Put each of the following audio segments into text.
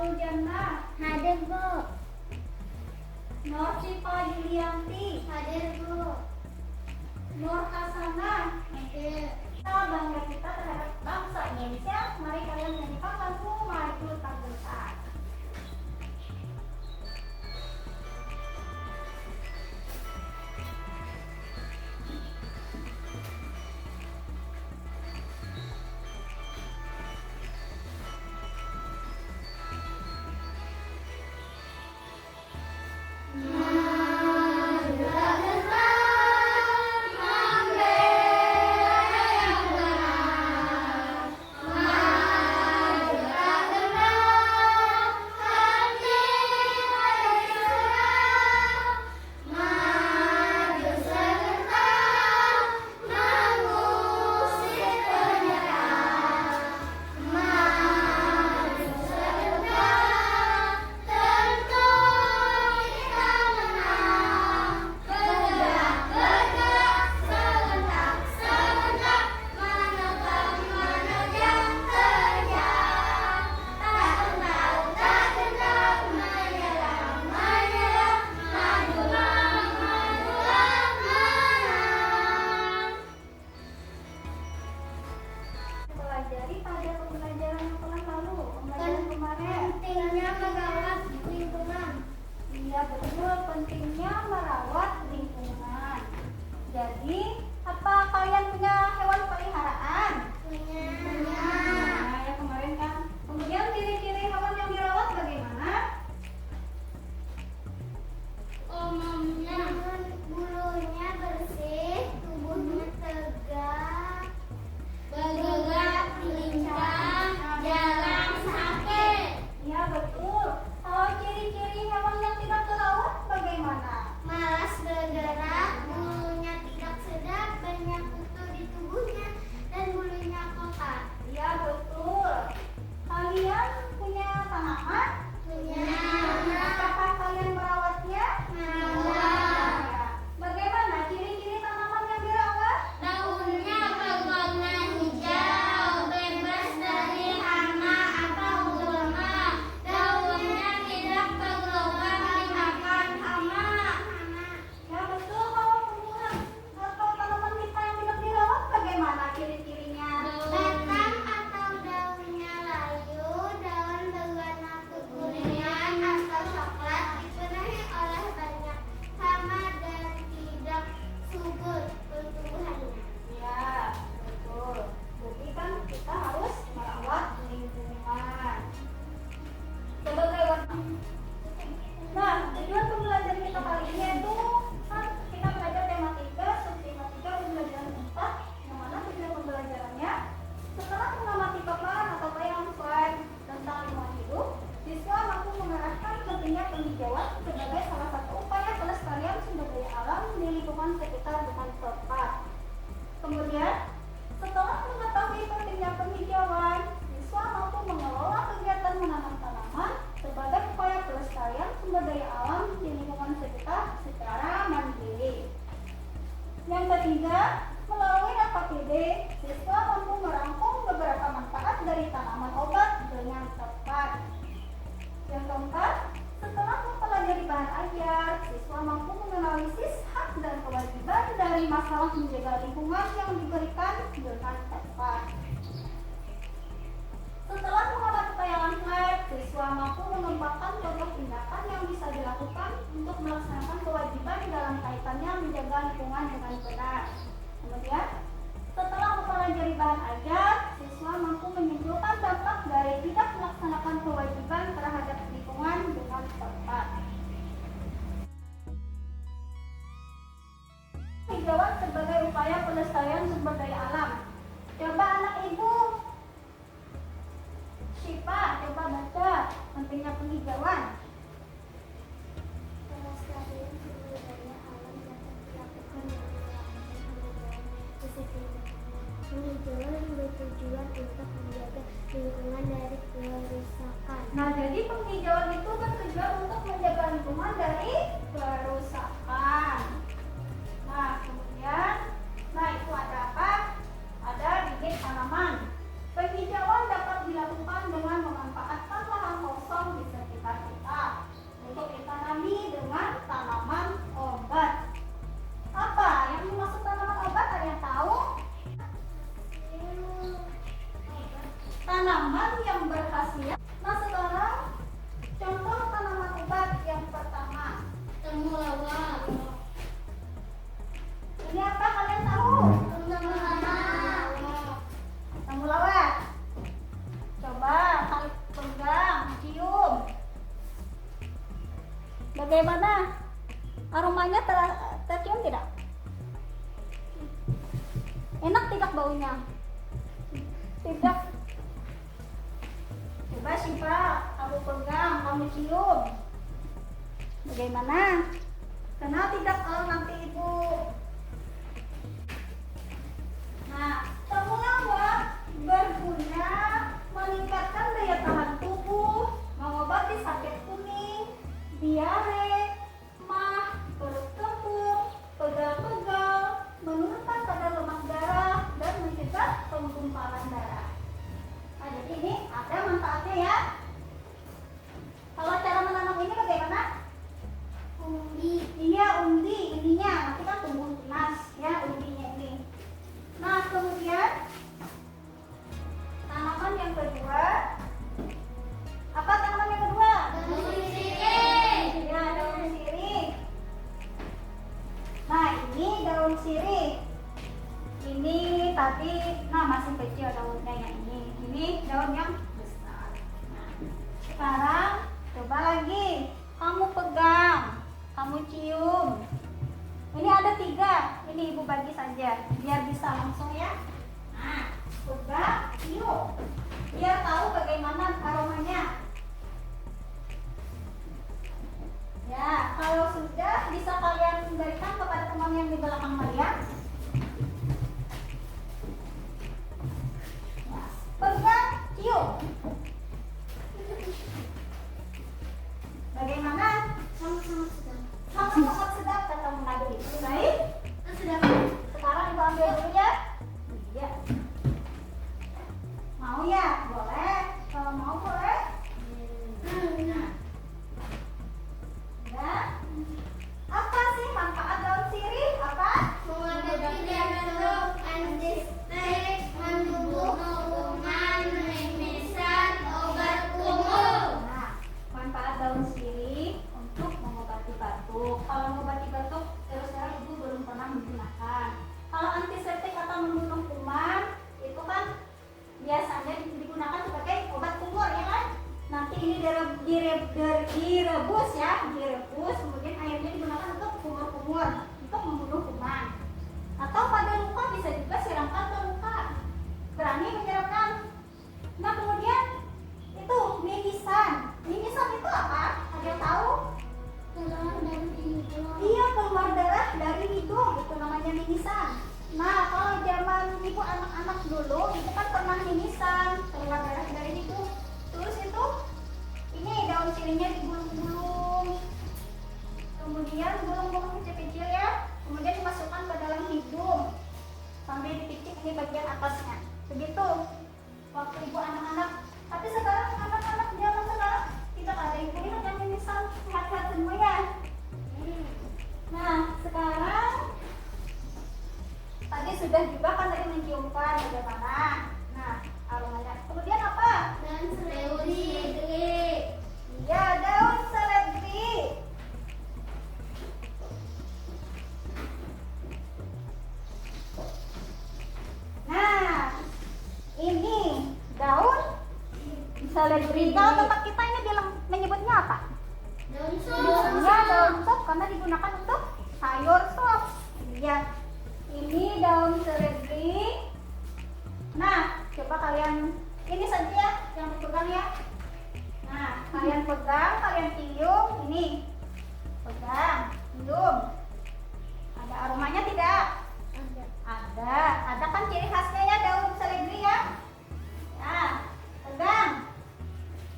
Nur Jannah. Hadir, Bu. Nur Syifa Yulianti. Hadir, Bu. Nur Hasanah. Hadir. Kita bangga kita terhadap bangsa Indonesia. Mari kalian menyanyikan lagu Maju Tak Gentar. Pelajari pada pembelajaran yang telah lalu, pembelajaran kemarin. Pentingnya merawat lingkungan. Iya betul, pentingnya merawat lingkungan. Jadi, apa kalian punya hewan peliharaan? Punya. Nah, ya kemarin kan. Kemudian ciri-ciri hewan yang dirawat bagaimana? Umumnya bulunya bersih, tubuhnya tegak, bergerak lincah, jarang sakit. Iya betul. Kalau ciri-ciri hewan yang tidak terawat bagaimana? Malas bergerak, bulunya tidak sedap, banyak kutu di tubuhnya, dan bulunya kotak. Iya betul. Kalian punya tanaman? Punya. Apakah kalian merawatnya? Merawat. Ya. Bagaimana ciri-ciri tanaman yang dirawat? Daunnya berwarna hijau, bebas dari hama atau gulma. Daunnya tidak berlubang dimakan hama. Ya betul. Kalau tumbuhan atau tanaman kita yang tidak dirawat bagaimana ciri-cirinya? Batang atau daunnya layu, daun berwarna kekuningan atau coklat, dipenuhi oleh banyak hama dan tidak subur pertumbuhannya. Ya betul. Jadi kan kita harus merawat lingkungan. Sebagai warna. Nah, tujuan pembelajaran kita kali ini itu kan kita belajar tema 3, subtema 3, pembelajaran 4, yang mana tujuan pembelajarannya setelah mengamati paparan atau tayangan slide tentang lingkungan hidup, siswa mampu mengarahkan pentingnya penghijauan sebagai salah satu upaya pelestarian sumber daya alam di lingkungan sekitar dengan tepat. Kemudian, setelah mengetahui pentingnya penghijauan, siswa mampu mengelola kegiatan menanam tanaman sebagai upaya pelestarian sumber daya alam di lingkungan sekitar secara mandiri. Yang ketiga, melalui AKPD, siswa mampu merangkum beberapa manfaat dari tanaman obat dengan tepat. Yang keempat, setelah mempelajari bahan ajar, siswa mampu menganalisis hak dan kewajiban dari masalah menjaga lingkungan yang diberikan dengan tepat. Setelah mengamati tayangan slide, siswa mampu mengembangkan contoh tindakan yang bisa dilakukan untuk melaksanakan kewajiban dalam kaitannya menjaga lingkungan dengan benar. Kemudian, setelah mempelajari bahan ajar, siswa mampu menyimpulkan dampak dari tidak melaksanakan kewajiban terhadap lingkungan dengan tepat. Hijauan sebagai upaya pelestarian sumber daya alam. Coba anak ibu Syifa, coba baca pentingnya penghijauan. Pelestarian sumber daya alam dapat dilakukan dengan melakukan penghijauan penghijauan bertujuan untuk menjaga lingkungan dari kerusakan. Nah, jadi penghijauan itu bertujuan untuk menjaga lingkungan dari kerusakan. Nah, kemudian, itu ada apa? Ada bibit tanaman. Penghijauan dapat dilakukan dengan memanfaatkan lahan kosong di baunya? Tidak. Coba Syifa, kamu pegang, kamu cium. Bagaimana? Kenal tidak kalau nanti ibu? Nah, temulawak berguna meningkatkan daya tahan tubuh, mengobati sakit kuning, diare, mah, perut kembung, pegal-pegal, menurunkan kadar lemak darah, dan mencegah penggumpalan darah. Nah, jadi ini ada manfaatnya ya. Kalau cara menanam ini bagaimana? Undi. Iya, undi ininya, nanti kan tumbuh tunas ya undinya ini. Nah, kemudian tanaman yang kedua, apa tanaman yang kedua? Daun sirih. Ya, daun sirih. Nah, ini daun sirih. Ini tadi, nah masih kecil daunnya yang ini. Ini daun yang besar. Nah, sekarang coba lagi, kamu pegang, kamu cium. Ini ada 3, ini ibu bagi saja biar bisa langsung ya. Nah, pegang, cium, biar tahu bagaimana aromanya. Ya, kalau sudah bisa kalian berikan kepada teman yang di belakang kalian. Nah, pegang, cium. Bagaimana? Sama-sama sedang. Sangat-sangat sedap kata Munadi. Baik. Sedang. Sekarang ibu ambil dulu ya. Iya. Mau ya? Boleh. Kalau mau boleh. Nah. Ya. Apa sih manfaat daun sirih? Apa? Mengobati jantung, antiseptik, menumbuh hubungan, remisan, obat kumur. Nah, manfaat daun sirih untuk mengobati batuk. Kalau mengobati batuk, terus terang ibu belum pernah menggunakan. Kalau antiseptik atau membunuh kuman, itu kan biasanya digunakan sebagai obat kumur ya kan? Nanti ini direbus ya, direbus, kemudian airnya digunakan untuk kumur-kumur, untuk membunuh kuman. Atau pada luka bisa juga siramkan ke luka. Berani menyiramkan. Nah, kemudian itu mimisan. Mimisan itu apa? Ada yang tahu? Keluar dari hidung. Iya, keluar darah dari hidung, itu namanya mimisan. Nah, kalau zaman ibu anak-anak dulu, itu kan pernah mimisan, keluar darah dari hidung. Terus itu, ini daun sirihnya digulung-gulung. Kemudian gulung-gulung kecil-kecil ya. Kemudian dimasukkan ke dalam hidung. Sampai dipicik ini bagian atasnya. Begitu. Waktu ibu anak-anak. Tapi sekarang anak-anak zaman sekarang tidak ada yang kulihat yang mimisan. Sehat-sehat semua ya. Nah, sekarang tadi sudah juga kan tadi menciumkan bagaimana. Nah, aromanya. Kemudian apa? Dan seledri. Iya, daun seledri. Nah, ini daun seledri. Kalau tempat kita ini bilang menyebutnya apa? Daun sop. Ya, daun sop karena digunakan untuk sayur sop. Iya. Ini daun seledri. Nah, coba kalian ini saja ya yang dipegang ya. Nah, kalian pegang, kalian cium. Ini pegang, cium. Ada aromanya tidak? Ada kan ciri khasnya ya daun seledri ya. Nah, pegang,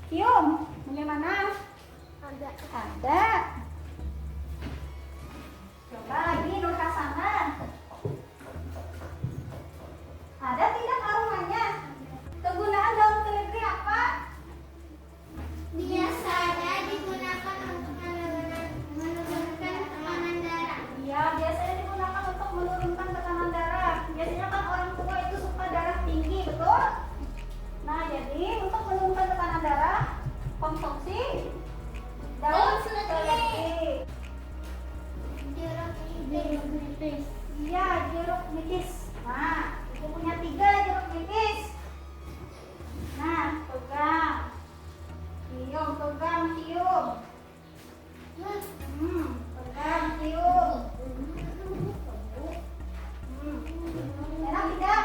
cium. Bagaimana? Ada. Coba lagi Nur Hasanah. Ada tidak aromanya? Kegunaan daun seledri apa? Biasanya digunakan untuk menurunkan tekanan darah. Ya, biasanya digunakan untuk menurunkan tekanan darah. Biasanya kan orang tua itu suka darah tinggi, betul? Nah, jadi untuk menurunkan tekanan darah, konsumsi daun seledri. Jeruk nipis. Iya, jeruk nipis. Nah, ibu punya 3 jeruk nipis. Nah, pegang. Cium, pegang, cium. Pegang, cium. Enak tidak?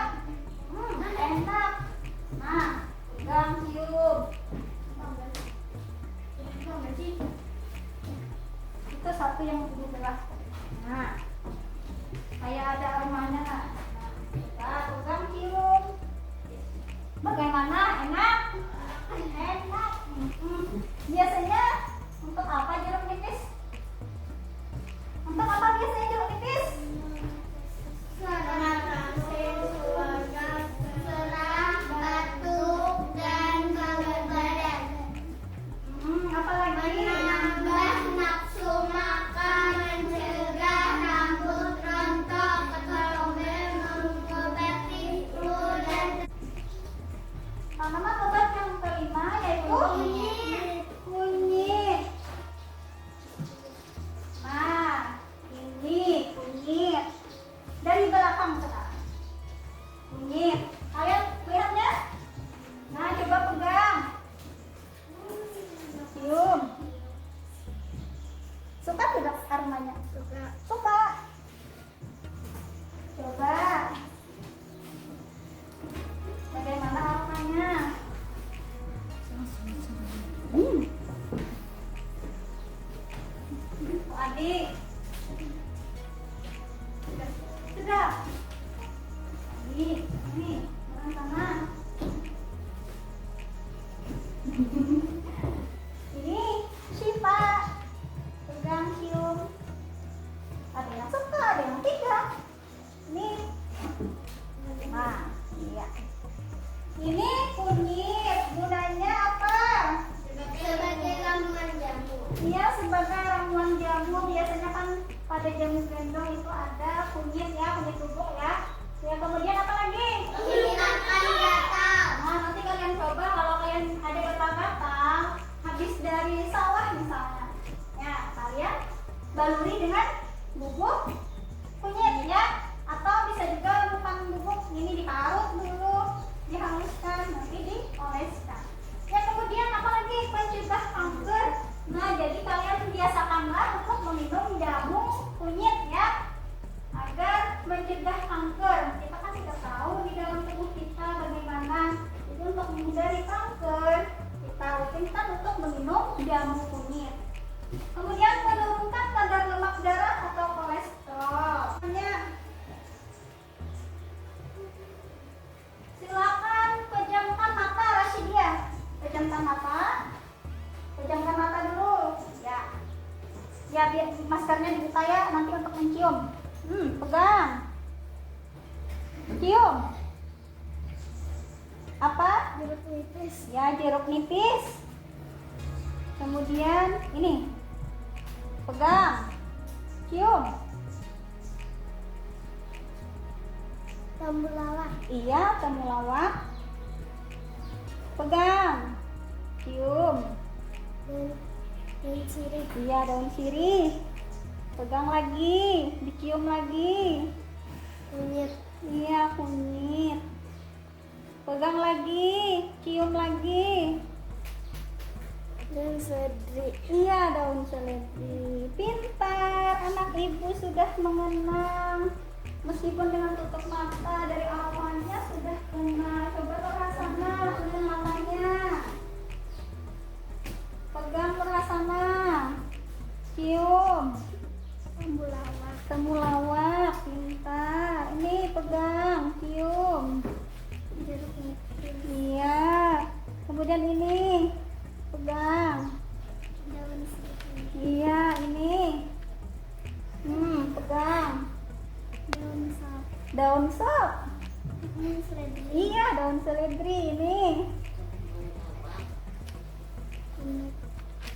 Nih, sana. Ini Shiva. Pegang, cium. Ada yang suka, ada yang tidak. Nih. Nah, iya. Ini kunyit. Gunanya apa? Sebagai ramuan jamu. Iya, sebagai ramuan jamu. Biasanya kan pada jamu gendong itu ada kunyit ya, kunyit bubuk ya. Ya, kemudian apa lagi? Menghilangkan gatal. Nah, nanti kalian coba kalau kalian ada gatal-gatal habis dari sawah misalnya. Ya, kalian baluri dengan bubuk kunyit ya. Atau bisa juga bukan bubuk, ini diparut dulu, dihaluskan, nanti dioleskan. Ya, kemudian apa lagi? Pencegah kanker. Nah, jadi kalian biasakanlah untuk meminum jamu kunyit ya, agar mencegah kanker. Kita kan tidak tahu di dalam tubuh kita bagaimana. Jadi untuk menghindari kanker, kita rutinkan untuk meminum jamu kunyit. Kemudian menurunkan kadar lemak darah atau kolesterol. Silakan pejamkan mata, Rashidia. Pejamkan mata. Pejamkan mata dulu. Ya. Ya, biar maskernya dibuka ya, nanti untuk mencium. Pegang. Cium. Apa? Jeruk nipis. Ya, jeruk nipis. Kemudian ini. Pegang. Cium. Temulawak. Iya, temulawak. Pegang. Cium. Dan sirih. Iya, daun sirih. Pegang lagi, dicium lagi. Kunyit. Iya, kunyit. Pegang lagi, cium lagi. Dan seledri. Iya, daun seledri. Pintar, anak ibu sudah mengenang. Meskipun dengan tutup mata, dari awalnya sudah kenal. Coba terasana dengan matanya. Pegang terasana. Cium. Temulawak. Temulawak, pintar. Ini pegang, cium. Jeruk nipis. Iya. Kemudian ini pegang. Daun sirih. Iya, ini. Pegang. Daun sop. Daun sop. Seledri. Iya, daun seledri ini. Kunyit.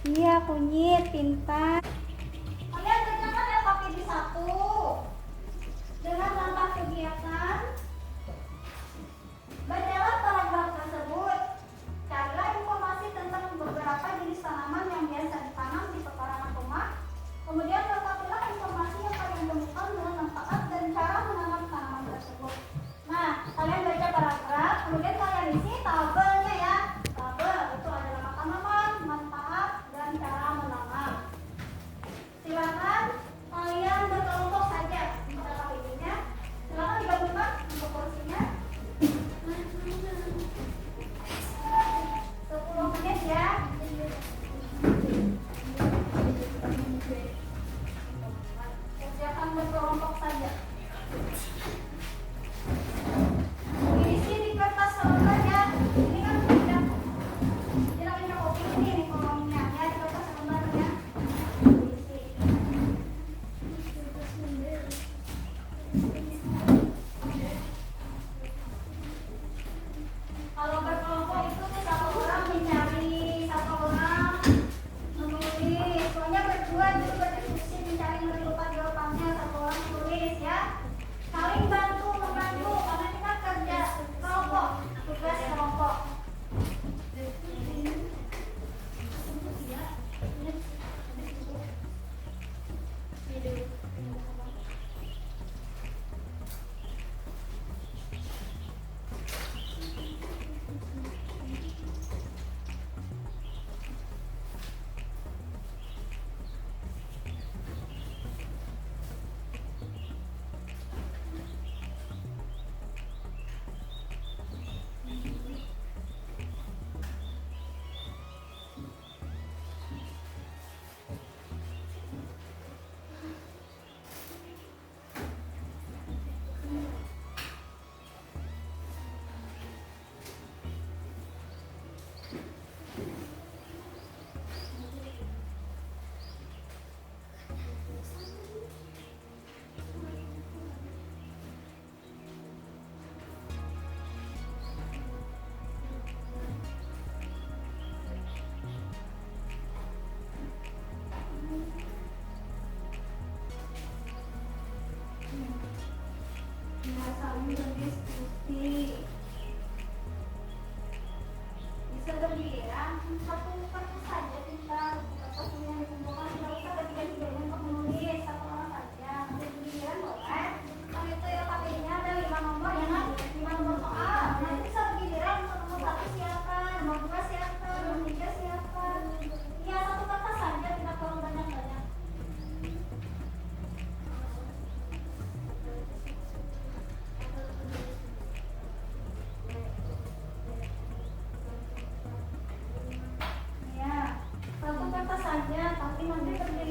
Iya, kunyit, pintar. Kalian kerjakan ya pakai di satu. Dengan langkah kegiatan, bacalah paragraf tersebut. Carilah informasi tentang beberapa jenis tanaman yang biasa ditanam di pekarangan rumah. Kemudian lengkapilah informasi yang kalian temukan dengan manfaat dan cara menanam tanaman tersebut. Nah, kalian baca paragraf, kemudian kalian isi tabelnya ya. Tabel itu ada nama tanaman, manfaat, dan cara menanam. Silakan kalian berkelompok saja untuk apa videonya. Silakan digabungkan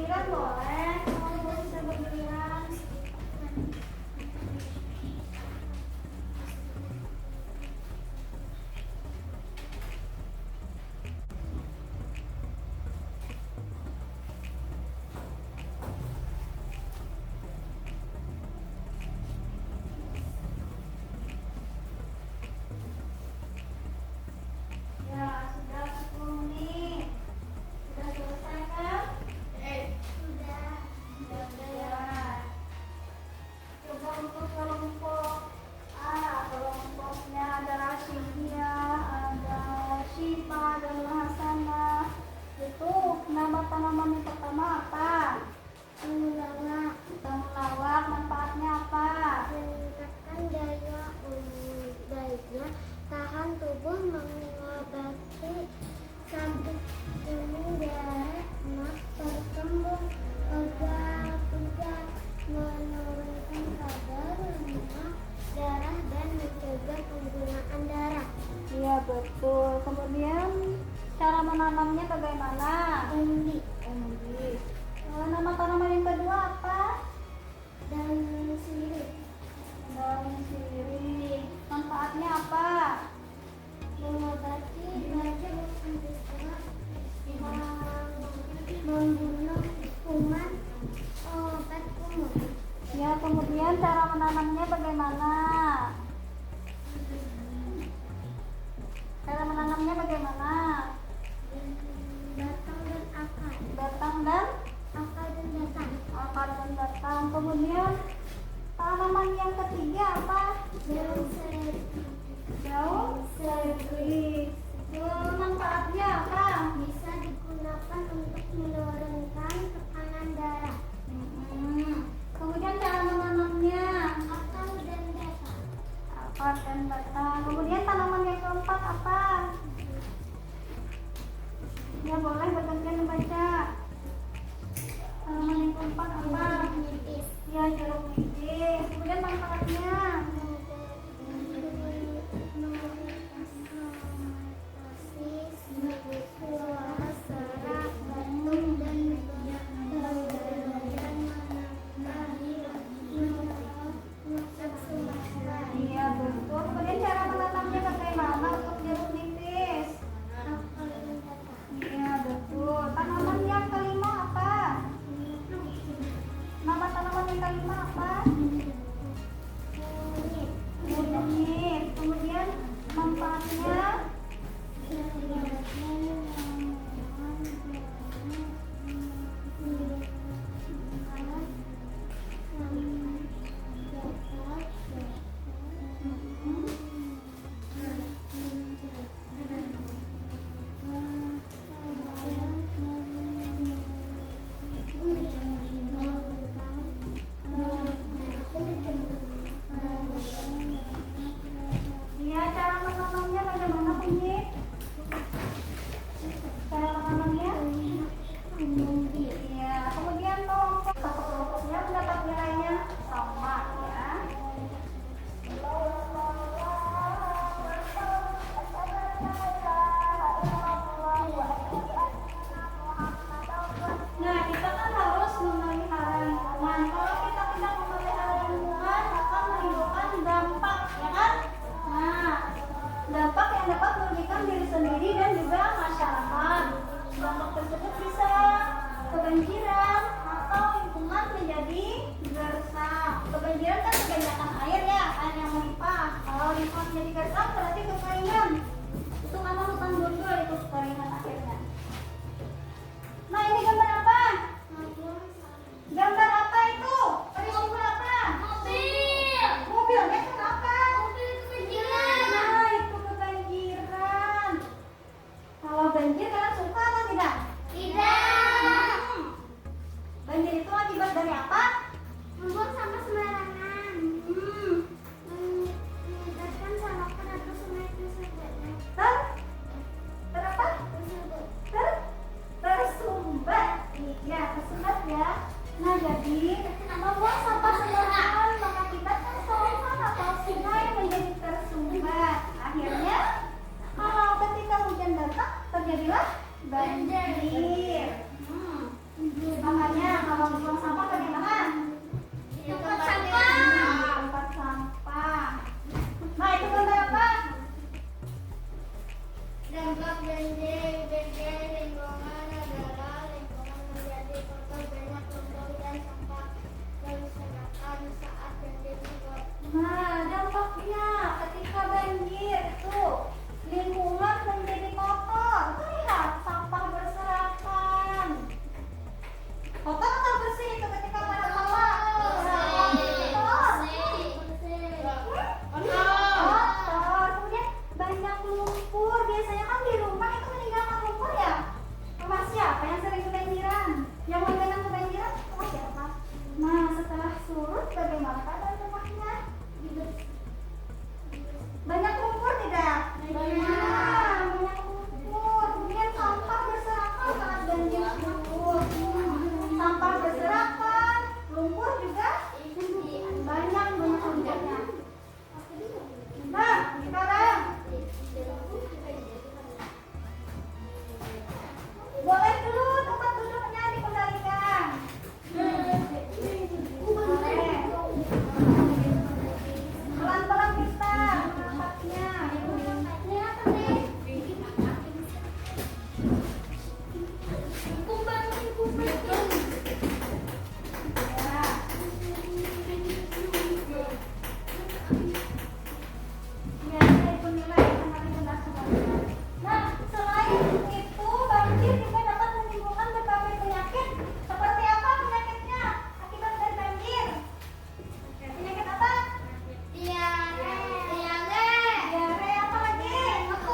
bergiliran boleh. Kamu bisa bergiliran. Ya, sudah 10 menit. Sudah selesai kan? Sudah. Ya. Coba untuk kelompok A, kelompoknya ada Rashidia, ada Syifa, ada Hasanah. Itu nama tanaman yang pertama apa? Temulawak. Temulawak, manfaatnya apa? Meningkatkan daya tahan tubuh, mengobati sabit kuning, darah, emas, berkembang, pegal-pegal, menurunkan kadar lemak darah dan mencegah penggunaan darah. Iya betul. Kemudian cara menanamnya bagaimana? Umbi. Nama tanaman yang kedua apa? Dan sirih. Daun sirih. Manfaatnya apa? Mengobati badan membunuh kuman, obat kumur. Ya, kemudian cara menanamnya bagaimana? Cara menanamnya bagaimana? Batang dan akar. Batang dan Akar dan batang. akar dan batang. Kemudian tanaman yang ketiga apa? Daun seledri. Daun seledri. Manfaatnya apa? Bisa digunakan untuk menurunkan tekanan darah. Kemudian cara menanamnya Akar dan batang. akar dan batang. Kemudian tanaman yang keempat apa? Ya boleh bergantian membaca. Tanaman yang keempat apa? Nipis. Ya jeruk nipis. Kemudian manfaatnya iya betul. Kemudian cara menanamnya bagaimana untuk jeruk nipis? Iya betul. Tanaman yang kelima apa? Nama tanaman yang kelima apa? Kunyit. Kemudian manfaatnya iya cara menanamnya bagaimana kunyit? Cara menanamnya? Iya. Kemudian kelompoknya mendapat nilainya sama ya. Nah, kita kan harus memelihara lingkungan. Kalau kita tidak memelihara lingkungan, akan menimbulkan dampak, ya kan? Nah, dampak yang dapat merugikan diri sendiri dan juga masyarakat. Dampak tersebut bisa kebanjiran atau lingkungan menjadi gersang. Kebanjiran kan kebanyakan air ya, air yang melimpah. Kalau lingkungan menjadi gersang berarti kekeringan. Itu nama hutan gundul, itu kekeringan akhirnya. Nah, ini gambar apa? Gambar apa itu? Tadi gambar apa? Mobil. Mobilnya kenapa? Mobil kebanjiran. Nah, itu kebanjiran. Kalau banjir kalian suka atau tidak? Tidak. Banjir itu akibat dari apa? Membuang sampah sembarangan. Menyebabkan sampah banjir, lingkungan adalah lingkungan menjadi kotor, banyak lumpur dan sampah berserakan saat banjir dibuat. Nah, dampaknya ketika banjir itu lingkungan menjadi kotor. Tuh lihat, sampah berserakan. Kotor atau bersih itu ketika pada sampah? Kotor. Kemudian banyak lumpur. Biasanya kan di rumah itu meninggalkan lumpur ya. Rumah siapa yang sering kebanjiran? Yang langganan kebanjiran? Rumah siapa? Nah, setelah surut bagaimana keadaan rumahnya? Banyak lumpur tidak? Banyak lumpur. Kemudian sampah berserakan saat banjir surut. Sampah berserakan, lumpur juga banyak lumpurnya. Nah, sekarang boleh dulu tempat duduknya dikembalikan. Boleh. Pelan-pelan kita mengangkatnya. Ya. Ya, saya penilai sangat rendah semuanya. Nah, selain itu banjir juga dapat menimbulkan berbagai penyakit. Seperti apa penyakitnya akibat dari banjir? Penyakit apa? Diare apa lagi? Aku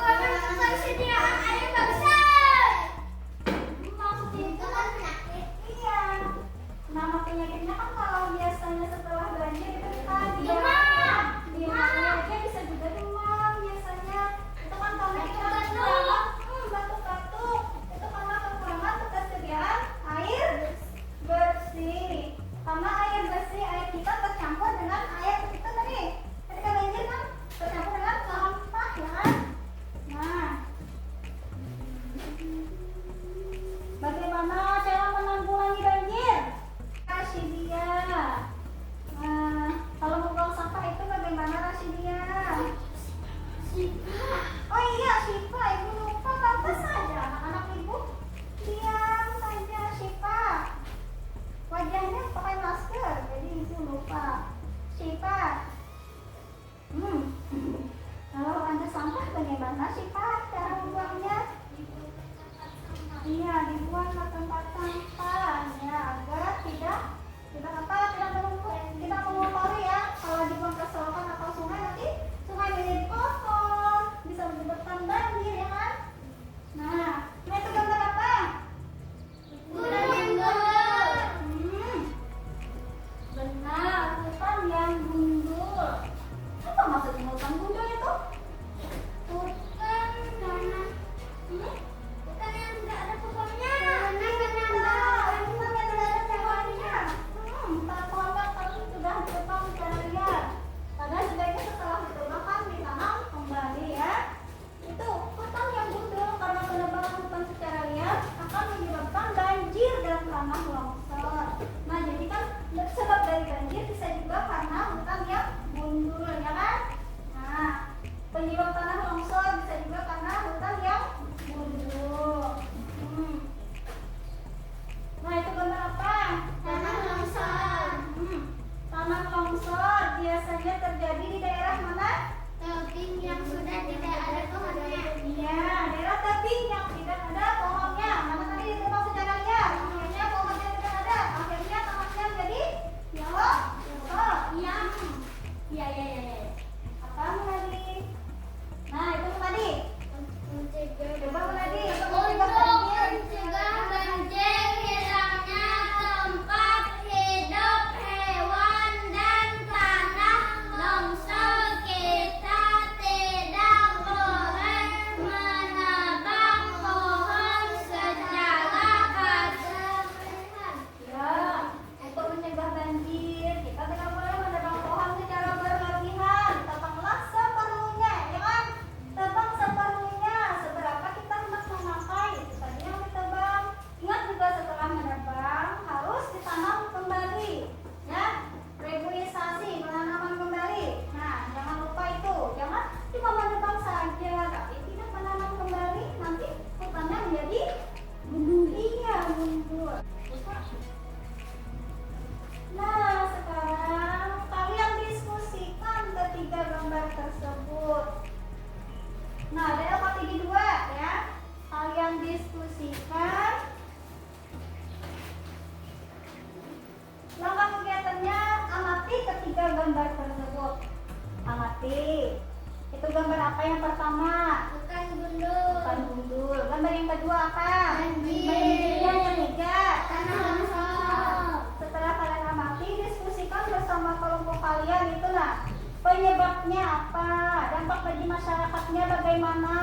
yang pertama? Hutan gundul. Hutan gundul. Gambar yang kedua apa? Banjir. Yang ketiga? Tanah longsor. Setelah kalian amati, diskusikan bersama kelompok kalian itulah penyebabnya apa, dampak bagi masyarakatnya bagaimana,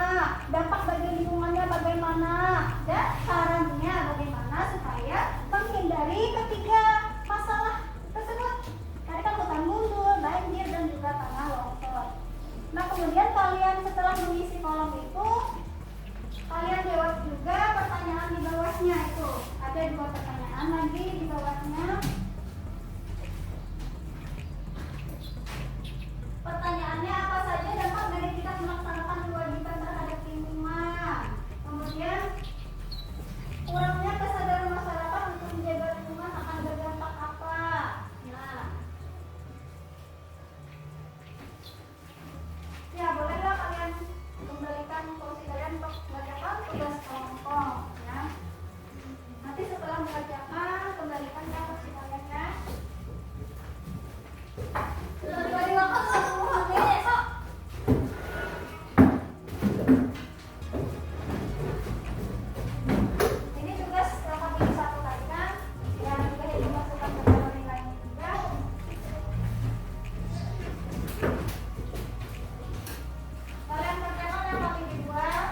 dampak bagi lingkungannya bagaimana, dan sarannya bagaimana supaya menghindari ketiga masalah tersebut. Tadi kan hutan gundul, banjir, dan juga tanah longsor. Nah kemudian kalian setelah mengisi kolom itu, kalian jawab juga pertanyaan di bawahnya itu. Ada 2 pertanyaan lagi di bawahnya. Pertanyaannya apa saja dampak dari tidak melaksanakan kewajiban terhadap lingkungan. Kemudian kurangnya kesadaran masyarakat untuk menjaga lingkungan akan berdampak apa. Nah, ya bolehlah kalian kembalikan porsi kalian untuk mengerjakan tugas kelompok ya. Nanti setelah mengerjakan kembalikan ke porsi kalian ya. Bagi waktu 20 menit sok. Ini tugas kelompok 1 tadi kan yang juga dimasukkan ke dalam nilainya juga. Kalian kerjakan yang paling dibuat.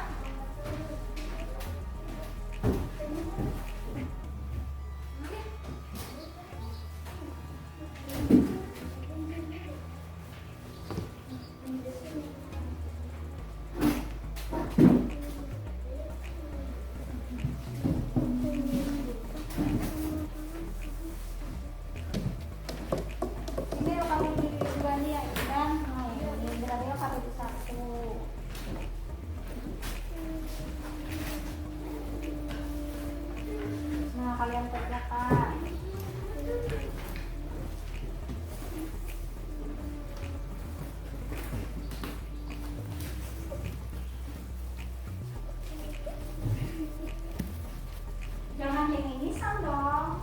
Ini kami dua nih ya kan. Nah, ini berarti kami di 1. Nah, kalian kerjakan. Jangan yang ini sam dong.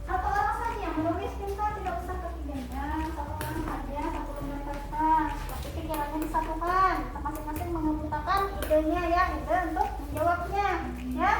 1 orang saja yang menulis pintar, tidak usah ketiganya. 1 orang saja, 1 lembar kertas. Tapi pikirannya disatukan. Masing-masing mengemukakan idenya ya, ide untuk menjawabnya ya.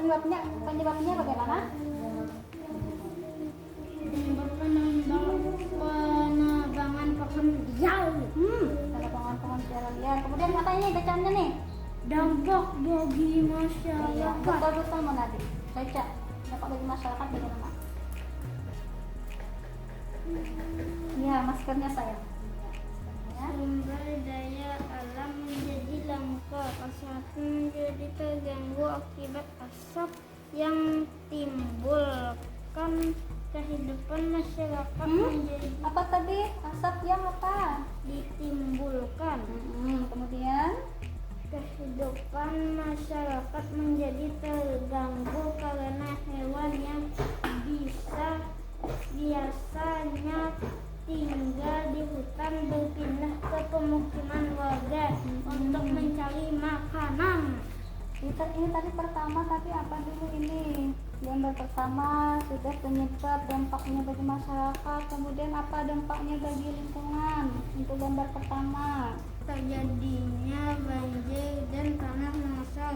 Penyebabnya bagaimana? Penebangan pohon jauh. Penebangan pohon secara liar. Kemudian katanya nih bacaannya nih. Dampak bagi Iya, masyarakat. betul Monadi. Baca. Dampak bagi masyarakat bagaimana? Iya, maskernya saya. Sumber daya alam menjadi langka, kesehatan menjadi terganggu akibat asap yang timbulkan, kehidupan masyarakat menjadi Apa tadi? Asap yang apa? ditimbulkan. Kemudian Kehidupan masyarakat menjadi terganggu karena hewan yang biasanya tinggal di hutan berpindah ke pemukiman warga untuk mencari makanan. ini tadi pertama, tapi apa dulu ini? Gambar pertama sudah penyebab dampaknya bagi masyarakat. Kemudian apa dampaknya bagi lingkungan? Untuk gambar pertama. Terjadinya banjir dan tanah longsor,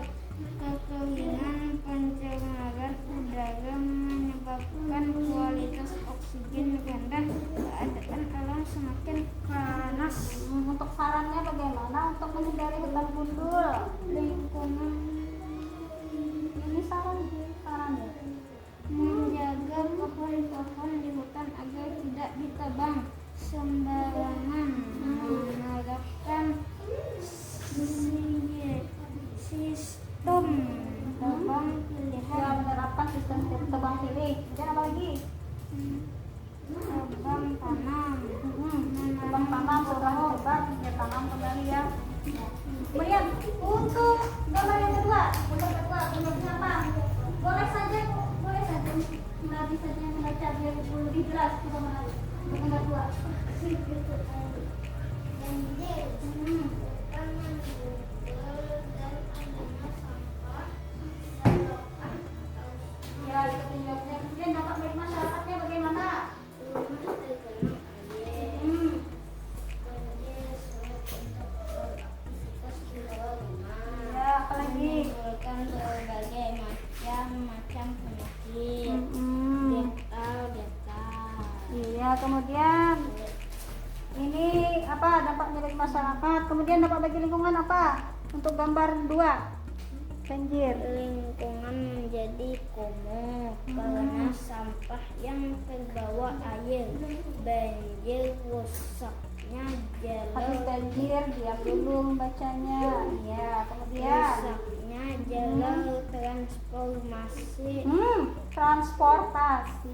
kekeringan, pencemaran udara menyebabkan kualitas oksigen rendah, keadaan alam semakin panas. Untuk sarannya bagaimana untuk menghindari hutan gundul? Lingkungan Ini sarannya. menjaga pohon-pohon di hutan agar tidak ditebang sembarangan, menerapkan sistem tebang pilihan, Menerapkan sistem tebang pilih. Dan apa lagi? tebang tanam, Tebang tanam, setelah ditebang ya tanam kembali ya. Kemudian untuk gambar dua. Banjir bukan menggubur dan adanya sampah selokan atau Ya, itu penyebabnya. Kemudian dampak bagi masyarakatnya bagaimana? rumah tergenang air. Hmm. Banjir sulit untuk beraktivitas di luar rumah. Ya, apalagi? Menimbulkan berbagai macam penyakit. Gatal. Iya, kemudian ini apa dampaknya bagi masyarakat? Kemudian dampak bagi lingkungan apa? Untuk gambar 2. Banjir. Lingkungan menjadi kumuh karena sampah yang terbawa air. Banjir rusaknya Habis jalur banjir, diam dulu membacanya. Ya, kemudian rusaknya jalur transportasi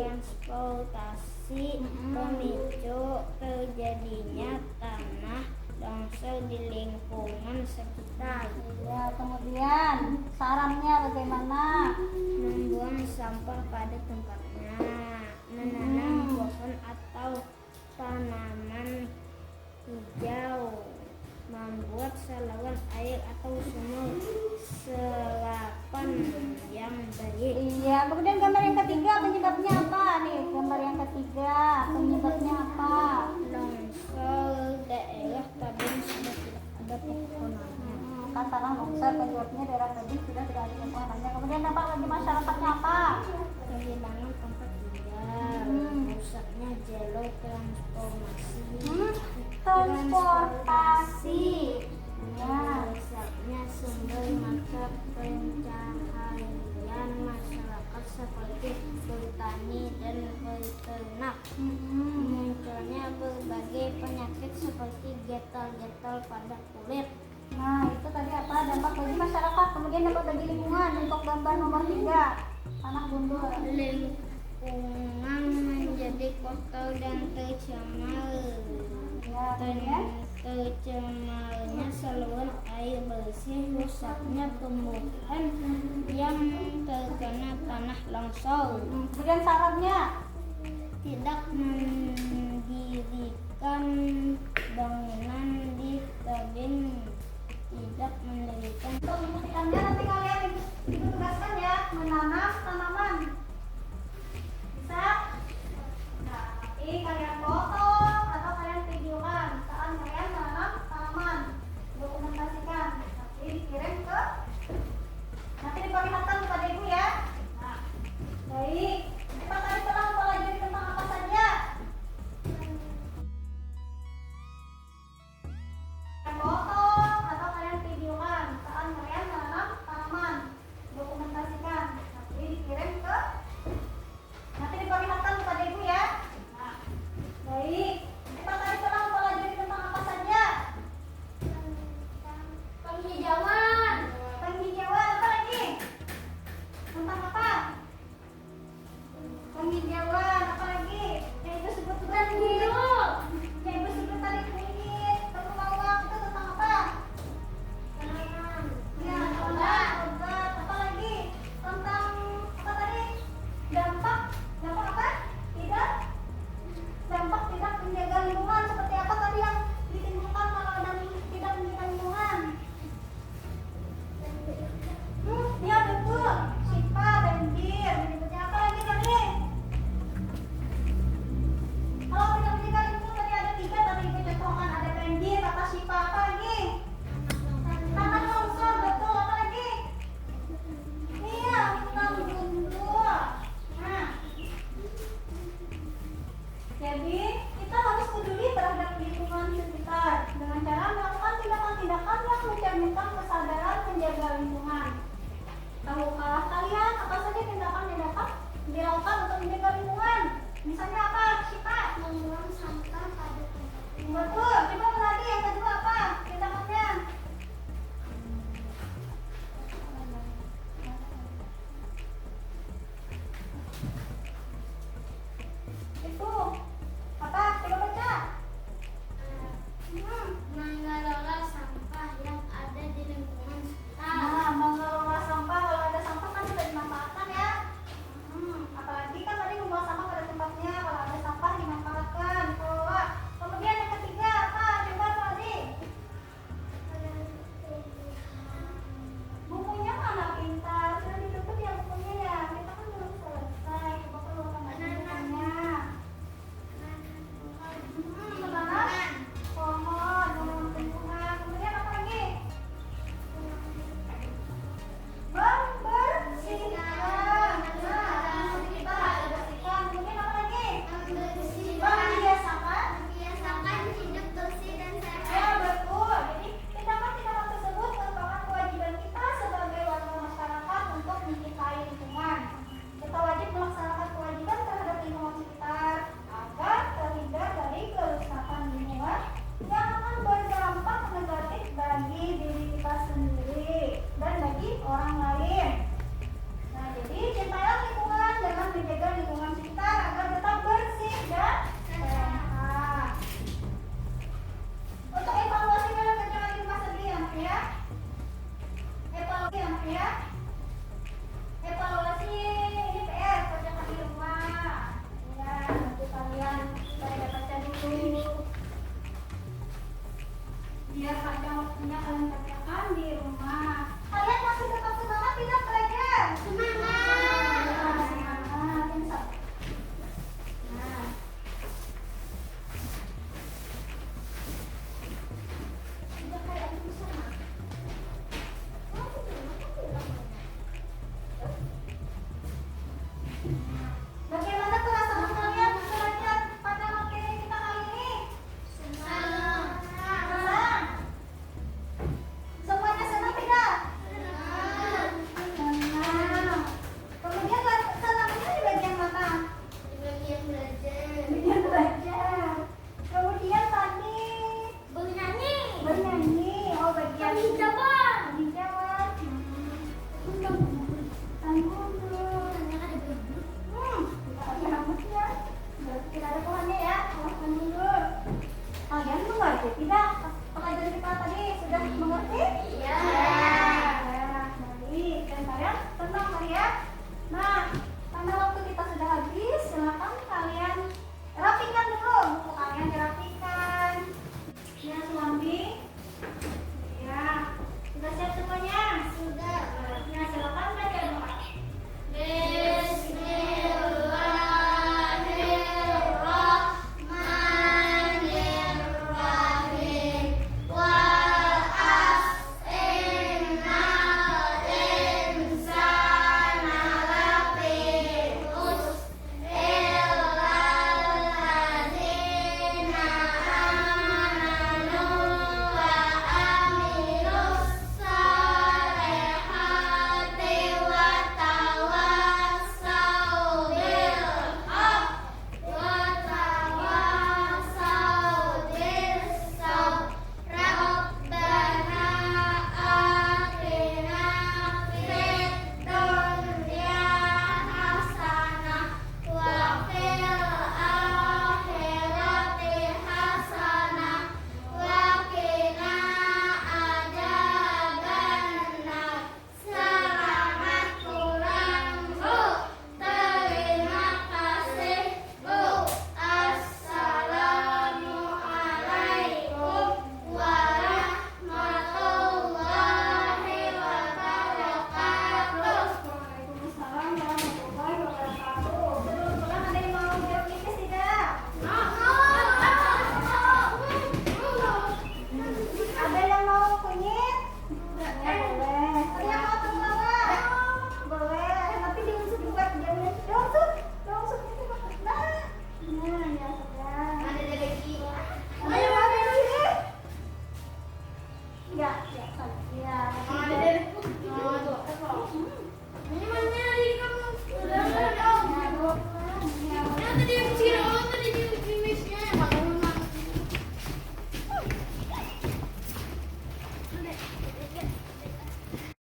transportasi. pemicu terjadinya tanah longsor di lingkungan sekitar. Ya, kemudian sarannya bagaimana? Membuang sampah pada tempatnya, menanam pohon atau tanaman hijau, membuat saluran air atau sumur serapan yang baik. Iya, kemudian gambar yang ketiga penyebabnya apa nih? Gambar yang ketiga penyebabnya apa? Longsor daerah tebing sudah tidak ada pepohonannya. Kan tanah longsor penyebabnya daerah tebing sudah tidak ada pepohonannya. Kemudian dampak bagi masyarakatnya apa? Kehilangan tempat tinggal, rusaknya jalur transportasi, Transportasi. Ya. rusaknya sumber mata pencaharian masyarakat seperti bertani dan beternak. Munculnya berbagai penyakit seperti gatal-gatal pada kulit. Nah, itu tadi apa? Dampak bagi masyarakat. Kemudian dampak bagi lingkungan untuk gambar nomor 3. Tanah gundul. Lingkungan menjadi kotor dan tercemar. Ya, kemudian Tercemarnya saluran air bersih, rusaknya tumbuhan yang terkena tanah longsor. kemudian sarannya Tidak mendirikan bangunan di tebing, tidak mendirikan untuk membuktikannya nanti kalian ditugaskan ya menanam tanaman